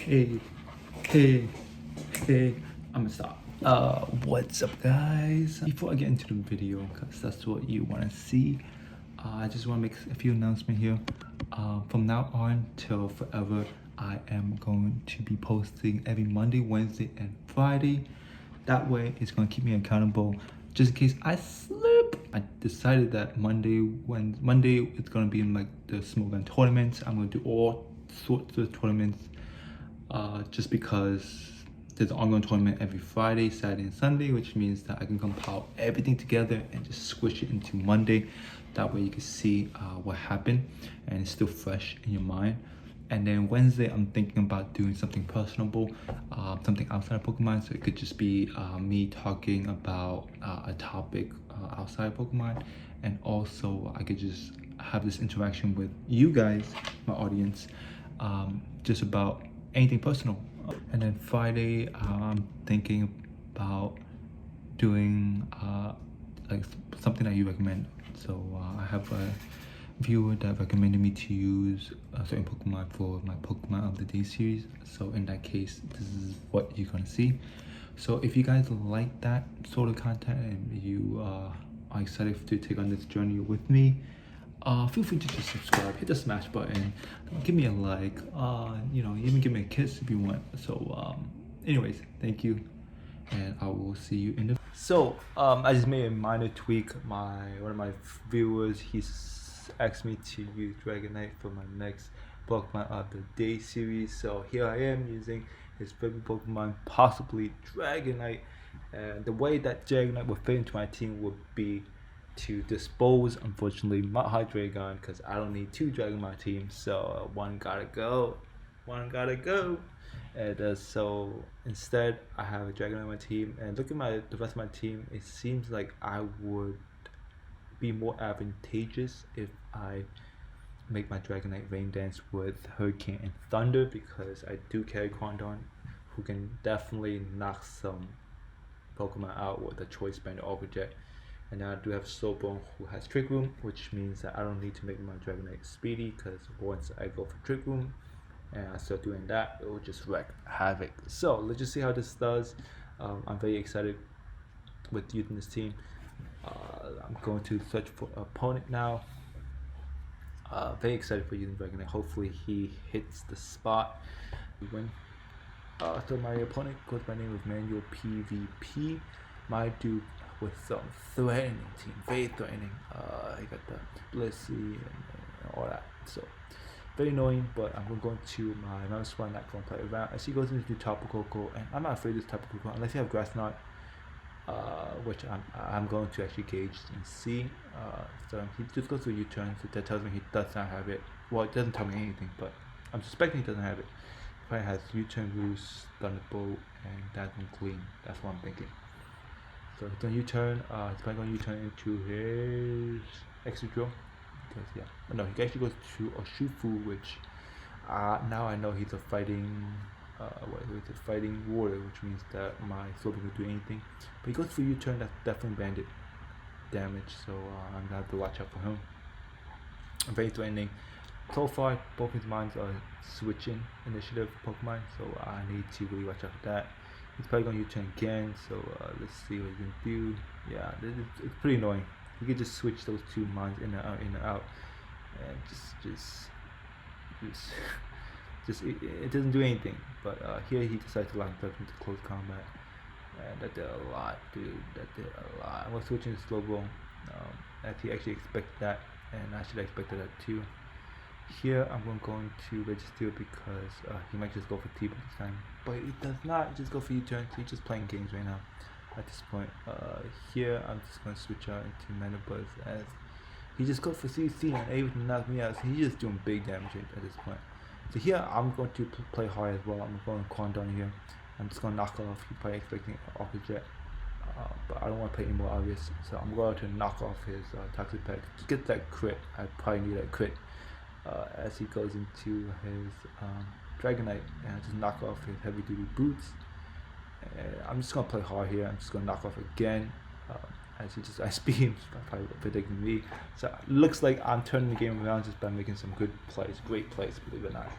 Hey, hey, hey, I'm gonna stop. What's up, guys? Before I get into the video, because that's what you want to see, I just want to make a few announcements here. From now on till forever, I am going to be posting every Monday, Wednesday, and Friday. That way, it's going to keep me accountable. Just in case I slip, I decided that Monday it's going to be in like the small gun tournaments. I'm going to do all sorts of tournaments. Just because there's an ongoing tournament every Friday, Saturday, and Sunday, which means that I can compile everything together and just squish it into Monday. That way you can see what happened and it's still fresh in your mind. And then Wednesday, I'm thinking about doing something personable, something outside of Pokemon. So it could just be me talking about a topic outside of Pokemon. And also I could just have this interaction with you guys, my audience, just about anything personal. And then Friday, I'm thinking about doing like something that you recommend. So I have a viewer that recommended me to use a certain Pokemon for my Pokemon of the Day series. So in that case, this is what you're gonna see. So if you guys like that sort of content and you are excited to take on this journey with me, feel free to just subscribe, hit the smash button, give me a like, even give me a kiss if you want. So anyways, thank you, and I will see you in the I just made a minor tweak. One of my viewers, he's asked me to use Dragonite for my next Pokemon of the Day series, so here I am using his favorite Pokemon, possibly Dragonite. And the way that Dragonite would fit into my team would be to dispose, unfortunately, not Hydreigon, because I don't need two Dragon in my team, so one gotta go. And so instead, I have a Dragon on my team, and look at the rest of my team. It seems like I would be more advantageous if I make my Dragonite Rain Dance with Hurricane and Thunder, because I do carry Quandon, who can definitely knock some Pokemon out with a Choice Band or Ultra Jet. And now I do have Slowbone, who has Trick Room, which means that I don't need to make my Dragonite speedy, because once I go for Trick Room and I start doing that, it will just wreak havoc. So let's just see how this does. I'm very excited with using this team. I'm going to search for an opponent now. Very excited for using Dragonite. Hopefully he hits the spot. We win. So my opponent goes by the name of Manual PvP. My dude with some threatening team, very threatening. He got the Blissey and all that. So very annoying, but I'm going to my mouse one, not going to play around. As he goes into Tapu Koko, and I'm not afraid of this Tapu Koko unless you have Grass Knot, which I'm going to actually gauge and see. So he just goes to U-turn, so that tells me he does not have it. Well, it doesn't tell me anything, but I'm suspecting he doesn't have it. He probably has U-turn, Roost, Thunderbolt, and Dazzling Gleam. That's what I'm thinking. So he's going to U-turn. He's probably going to U-turn into his Excadrill. Because no, he actually goes to a Shufu, which now I know he's a fighting. Fighting water, which means that my Slowbone will do anything. But he goes for U-turn. That's definitely bandit damage. So I'm gonna have to watch out for him. I'm very threatening. So far, both his minds are switching initiative Pokemon, so I need to really watch out for that. He's probably going to U-turn again, so let's see what he can do. Yeah, it's pretty annoying. You can just switch those two minds in and out, and it doesn't do anything. But here he decides to lock himself into close combat, and that did a lot, dude. That did a lot. I was switching to Slowbone. He actually expected that, and I should have expected that too. Here I'm going to register because he might just go for T-Bone this time, but he does not just go for U-turn. So he's just playing games right now at this point. Here I'm just going to switch out into Mana Buzz, as he just goes for CC and able to knock me out. So he's just doing big damage at this point. So here I'm going to play hard as well. I'm going Quandon here. I'm just going to knock off. He's probably expecting Ultra Jet, but I don't want to play any more obvious. So I'm going to knock off his Toxic Pack to get that crit. I probably need that crit. As he goes into his Dragonite, and I just knock off his heavy duty boots. I'm just gonna play hard here. I'm just gonna knock off again. As he just speed him, probably predicting me. So it looks like I'm turning the game around just by making some good plays, great plays, believe it or not.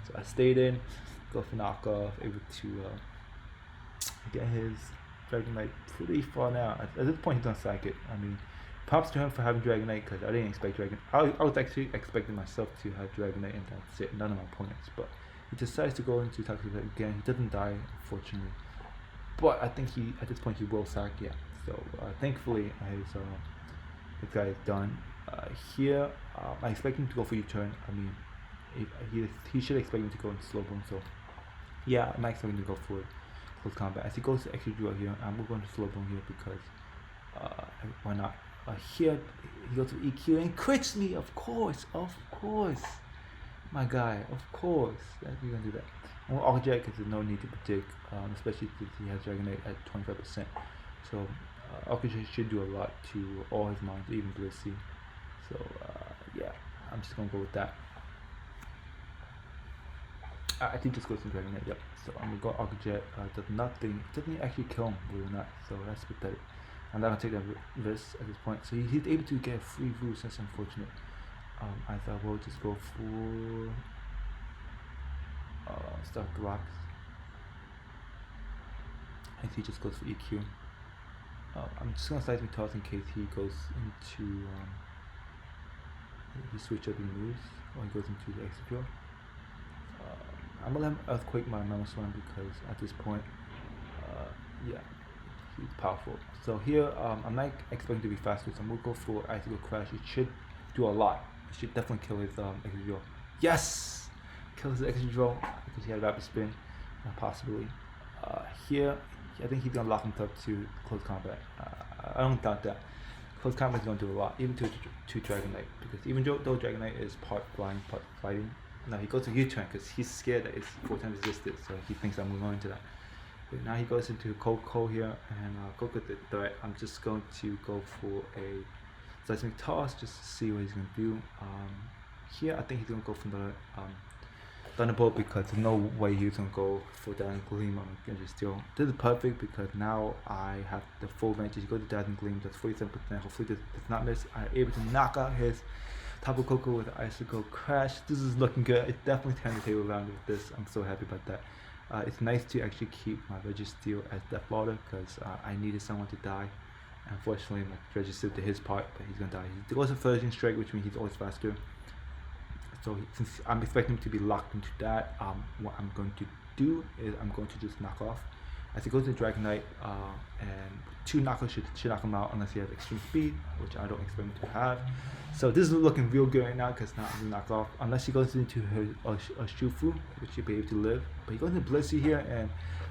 So I stayed in, go for knockoff, able to get his Dragonite pretty far now. At this point, he's gonna sack it. I mean, props to him for having Dragonite because I didn't expect Dragon. I was actually expecting myself to have Dragonite and that's it. None of my opponents, but he decides to go into Toxic again. He doesn't die, unfortunately. But I think at this point he will sack. Yeah. So thankfully his guy is done. Here I expect him to go for U-turn. I mean, he should expect him to go into slow boom. So yeah, I'm not expecting to go for close combat. As he goes to extra draw here, I'm going to slow boom here because why not? Here he goes to EQ and crits me. Of course, my guy. Of course, you're gonna do that. And with Object, because there's no need to predict, especially since he has Dragonite at 25%. So Object should do a lot to all his mons, even Blissey. So yeah, I'm just gonna go with that. I think this goes to Dragonite, yep. So I'm gonna go Object, does nothing, doesn't actually kill him, believe it or not. So that's pathetic. I'm not gonna take that risk at this point. So he's able to get a free boost. That's unfortunate. I thought we'll just go for start the rocks. I think he just goes for EQ. I'm just gonna slightly toss in case he goes into he switches up his moves or he goes into the extra draw. I'm gonna let him Earthquake my Mammoth Slam because at this point, yeah, he's powerful. So here, I'm not expecting to be faster, so I'm gonna go for Icicle Crash. It should do a lot. It should definitely kill his extra draw. Yes, kill his extra draw because he had Rapid Spin, possibly. Here, I think he's gonna lock himself to close combat. I don't doubt that. Close combat is gonna do a lot, even to Dragonite, because even though Dragonite is part flying, part fighting. Now he goes to U-turn because he's scared that it's 4 times resisted, so he thinks I'm going into that. But now he goes into Coco here, and go with the threat. I'm just going to go for a seismic toss just to see what he's going to do. Here I think he's going to go for the Thunderbolt because there's no way he's going to go for Dazzling Gleam on Genji Steel. This is perfect because now I have the full range. He goes to Dazzling Gleam, that's 47%. Hopefully this does not miss. I'm able to knock out his Tapu Koko with Icicle Crash. This is looking good. It's definitely turning the table around with this. I'm so happy about that. It's nice to actually keep my Registeel as Death Lauder because I needed someone to die. Unfortunately, my Registeel did his part, but he's gonna die. He goes to Version Strike, which means he's always faster. So since I'm expecting him to be locked into that, what I'm going to do is I'm going to just knock off. As he goes to Dragonite, and 2 knockouts should knock him out unless he has extreme speed, which I don't expect him to have. So this is looking real good right now because now I'm knocked off. Unless he goes into a Shufu, which he'll be able to live. But he goes into Blissey here, and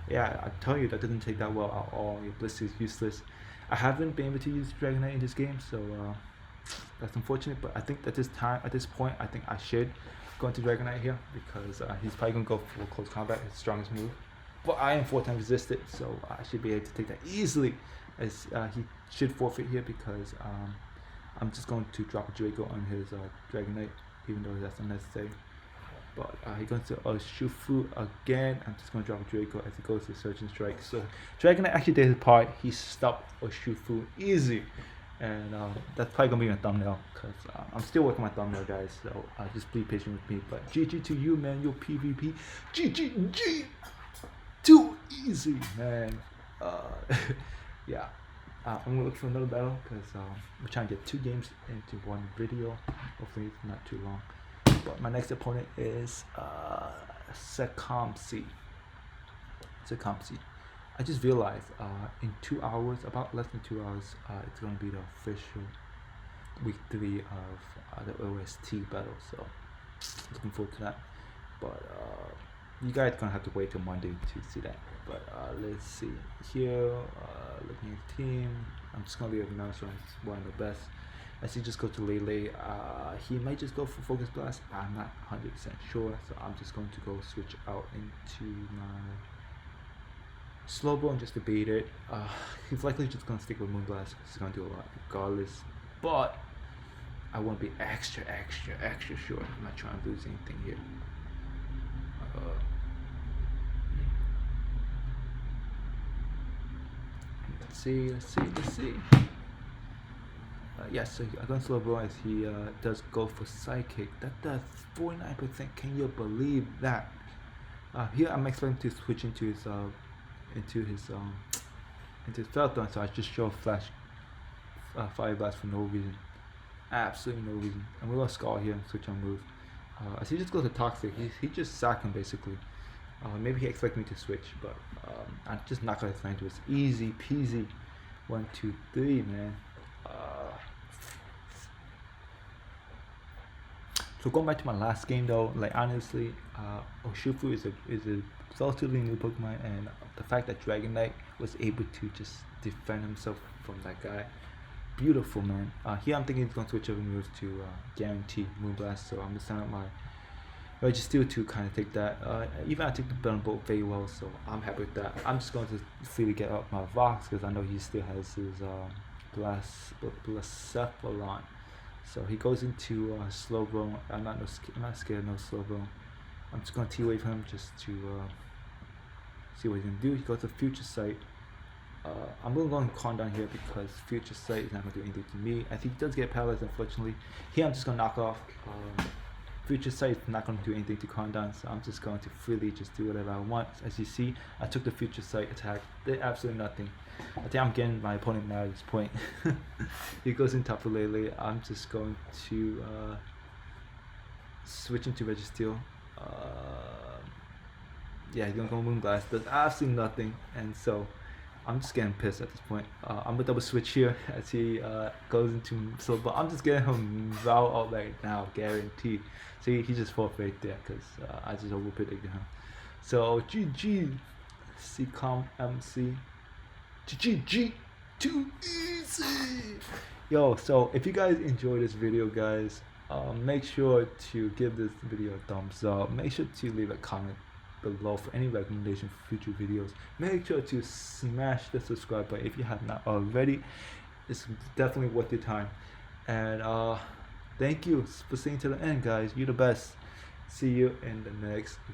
yeah, I tell you that doesn't take that well at all. Your Blissey is useless. I haven't been able to use Dragonite in this game, so that's unfortunate. But I think at this point, I think I should go into Dragonite here because he's probably gonna go for close combat, his strongest move. But I am 4 times resisted, so I should be able to take that easily. As he should forfeit here because I'm just going to drop a Draco on his Dragonite, even though that's unnecessary. But he goes to Shufu again. I'm just going to drop a Draco as he goes to Surge and Strike. So Dragonite actually did his part. He stopped Shufu easy. And that's probably going to be my thumbnail because I'm still working my thumbnail, guys. So just be patient with me. But GG to you, man. Your PvP. GG. Too easy, man. Yeah. I'm gonna look for another battle because we're trying to get 2 games into 1 video. Hopefully it's not too long. But my next opponent is Secomc. I just realized in 2 hours, about less than 2 hours, it's gonna be the official week 3 of the OST battle. So looking forward to that. But you guys gonna have to wait till Monday to see that. But let's see here. Looking at the team, I'm just gonna leave a mouse one of the best. As he just go to Lele, he might just go for Focus Blast. I'm not 100% sure, so I'm just going to go switch out into my Slow Bone just to beat it. He's likely just gonna stick with Moonblast because he's gonna do a lot regardless. But I want to be extra sure. I'm not trying to lose anything here. Let's see. Yes, so I'm going to slow blow as he does go for Psychic. That does 49%. Can you believe that? Here I'm expecting to switch into his Feather, so I just show Flash Fire Blast for no reason, absolutely no reason. And we're gonna Scar here and switch on move. As he just goes to Toxic, he just sack him basically. Maybe he expected me to switch, but I just knock out his flank to it's easy peasy. 1, 2, 3, man. So going back to my last game though, like honestly, Urshifu is a relatively new Pokemon, and the fact that Dragonite was able to just defend himself from that guy, beautiful, man. Here I'm thinking he's gonna switch over moves to guarantee Moonblast, so I'm gonna send up my Registeel to kind of take that. Even I took the Burn Bolt very well, so I'm happy with that. I'm just going to freely get up my Vox because I know he still has his Blacephalon. So he goes into Slowbro. I'm not scared of no Slowbro. I'm just gonna T-Wave him just to see what he's gonna do. He goes to Future Sight. I'm gonna go and calm down here because Future Sight is not gonna do anything to me. I think he does get paralyzed, unfortunately. Here I'm just gonna knock off. Future Sight is not going to do anything to calm down, so I'm just going to freely just do whatever I want. As you see, I took the Future Sight attack, did absolutely nothing. I think I'm getting my opponent mad at this point. He goes in Tapu Lele. I'm just going to switch into Registeel. Yeah, he's gonna go Moonblast, does absolutely nothing, and so I'm just getting pissed at this point. I'm gonna double switch here as he goes into Silver. I'm just getting him Vow out right now, guaranteed. See, he just forfeit there because I just over predicted him. So GG, CCOM MC, GG, too easy. Yo, so if you guys enjoyed this video, guys, make sure to give this video a thumbs up. Make sure to leave a comment below for any recommendation for future videos. Make sure to smash the subscribe button if you have not already. It's definitely worth your time. And thank you for staying to the end, guys. You're the best. See you in the next video.